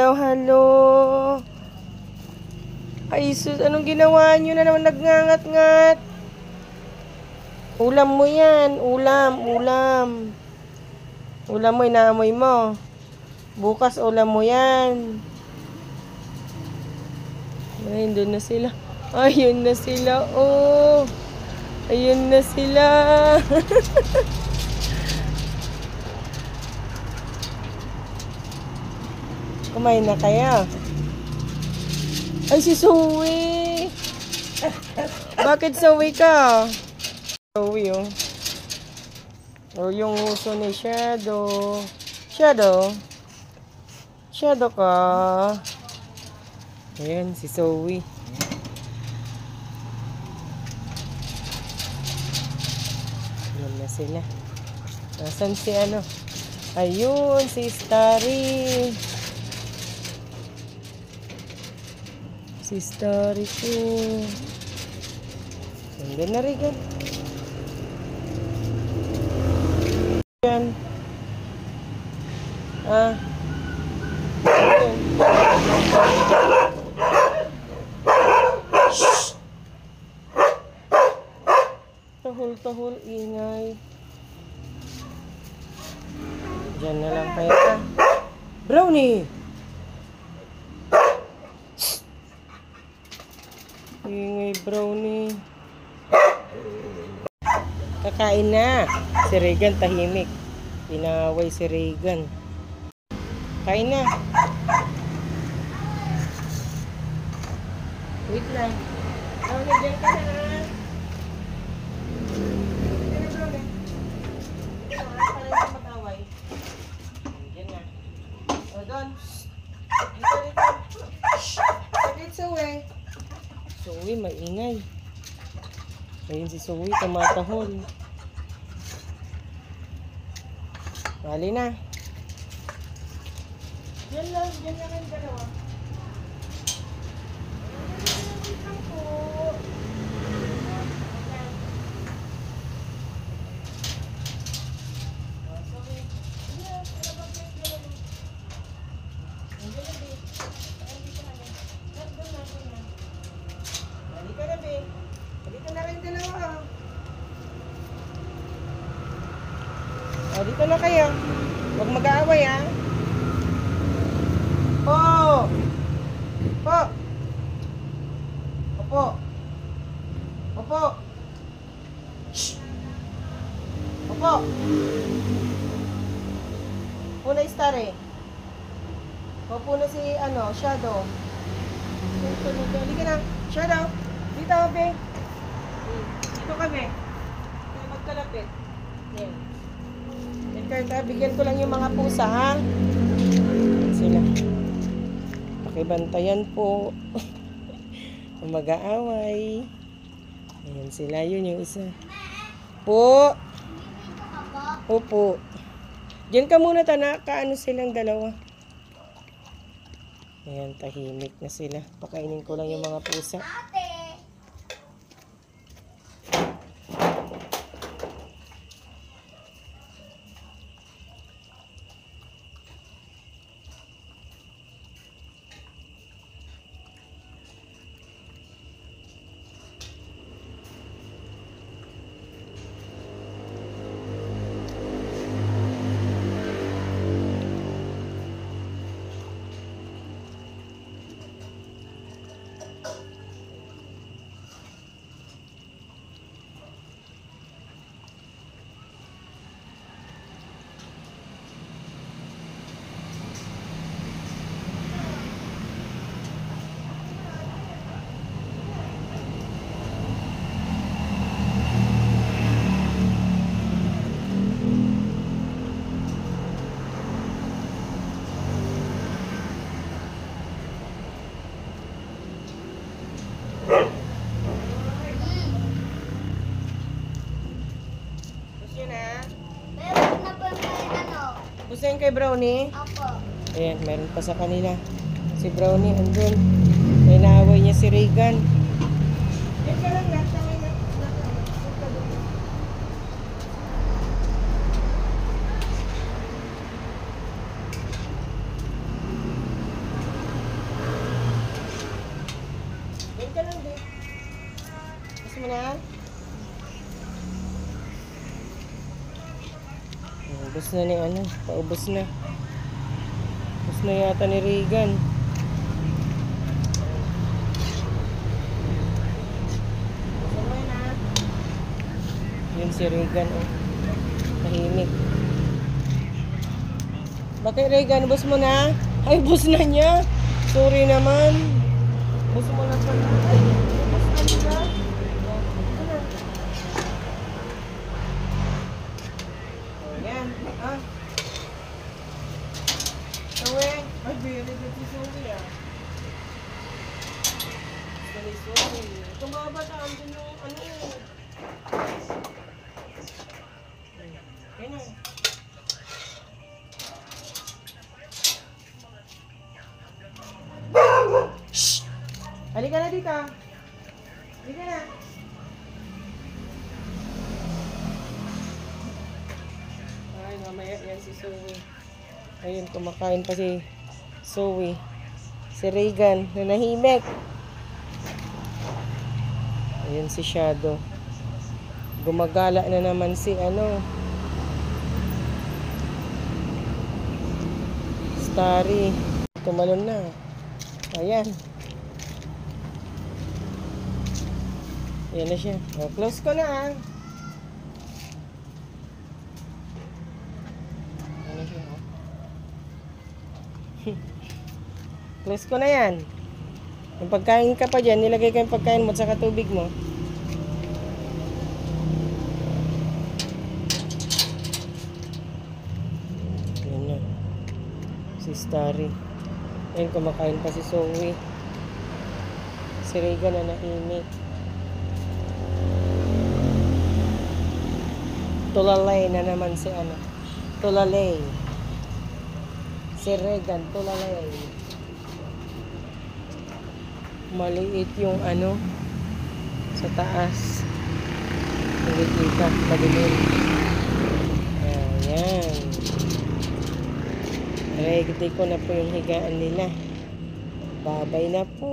Hello, hello. Ay, sus, anong ginawa nyo na naman nagngangat-ngat? Ulam mo yan. Ulam. Ulam mo, inaamoy mo. Bukas ulam mo yan. Ay, doon na sila. Ayun na sila, oh. Ayun na sila. Kumain na kaya? Ay, si Zoe! Bakit Zoe ka? Zoe, oh. O, yung uso ni Shadow. Shadow ka. Ayan, si Zoe. Ayan na sila. Nasaan si ano? Ayun, si Starry. Si Starry ko. Hanggang na rin yan. Yan. Ah. Ayun. Shhh. Tahol, ingay. Diyan na lang kaya ka. Brownie! Ingay, Brownie. Kakain na. Si Regan tahimik. Pinaway si Regan. Kain na. Wait lang. Diyan ka na. Zoe, maingay. Ayun si Zoe, tumatahol. Mali na. Diyan lang ang dalawa. O, dito na kayo. Huwag mag-aaway, ha? Opo. Shhh. Opo. Puna Starry. Opo na si, Shadow. Halika na. Shadow. Dito, be. Dito kami. Kaya magkalapit. Yan. Bigyan ko lang yung mga pusa, ha? Sila. Pakibantayan po. Mag-aaway. Ayan sila. Yun yung isa. Po. Opo. Diyan ka muna, tanak. Kaano silang dalawa. Ayan, tahimik na sila. Pakainin ko lang yung mga pusa. Gusto yun kay Brownie? Opo. Ayan, meron pa sa kanila. Si Brownie, andun. May naaway niya si Regan. Yan ka lang, nataway na. mo na? Ubus na ni ano. Paubos na. Ubus na yata ni Regan. Yun si Regan, oh. Tahimik. Bakit Regan? Ubus mo na? Ay, ubus na niya. Sorry naman. Ubus mo na pala. Ay, ubus na niya. Ayan. Ah. Sawe. Ay, very good si Sawe, ah. Sorry. Itong mga bata, andun yung ano. Ayan. Shhh! Halika na dito. Halika na. Ay, mamaya yan si Zoe. Ayun, kumakain pa si Zoe. Si Regan, nanahimik. Ayun si Shadow. Gumagala na naman si ano. Starry. Tumalon na. Ayan. Ayan na siya. O, close ko na, ah. Ayan na siya, oh. Close ko na yan. Yung pagkain ka pa dyan, nilagay ko yung pagkain mo at saka tubig mo. Ayan na. Si Starry. Ayan, kumakain pa si Zoe. Si Regan na naimik. Tulalay na naman si ano. Tulalay. Si Regan, tulalay. Maliit yung ano sa taas. Hindi kita, madilim. Ayan. Ready ko na po yung higaan nila. Babay na po.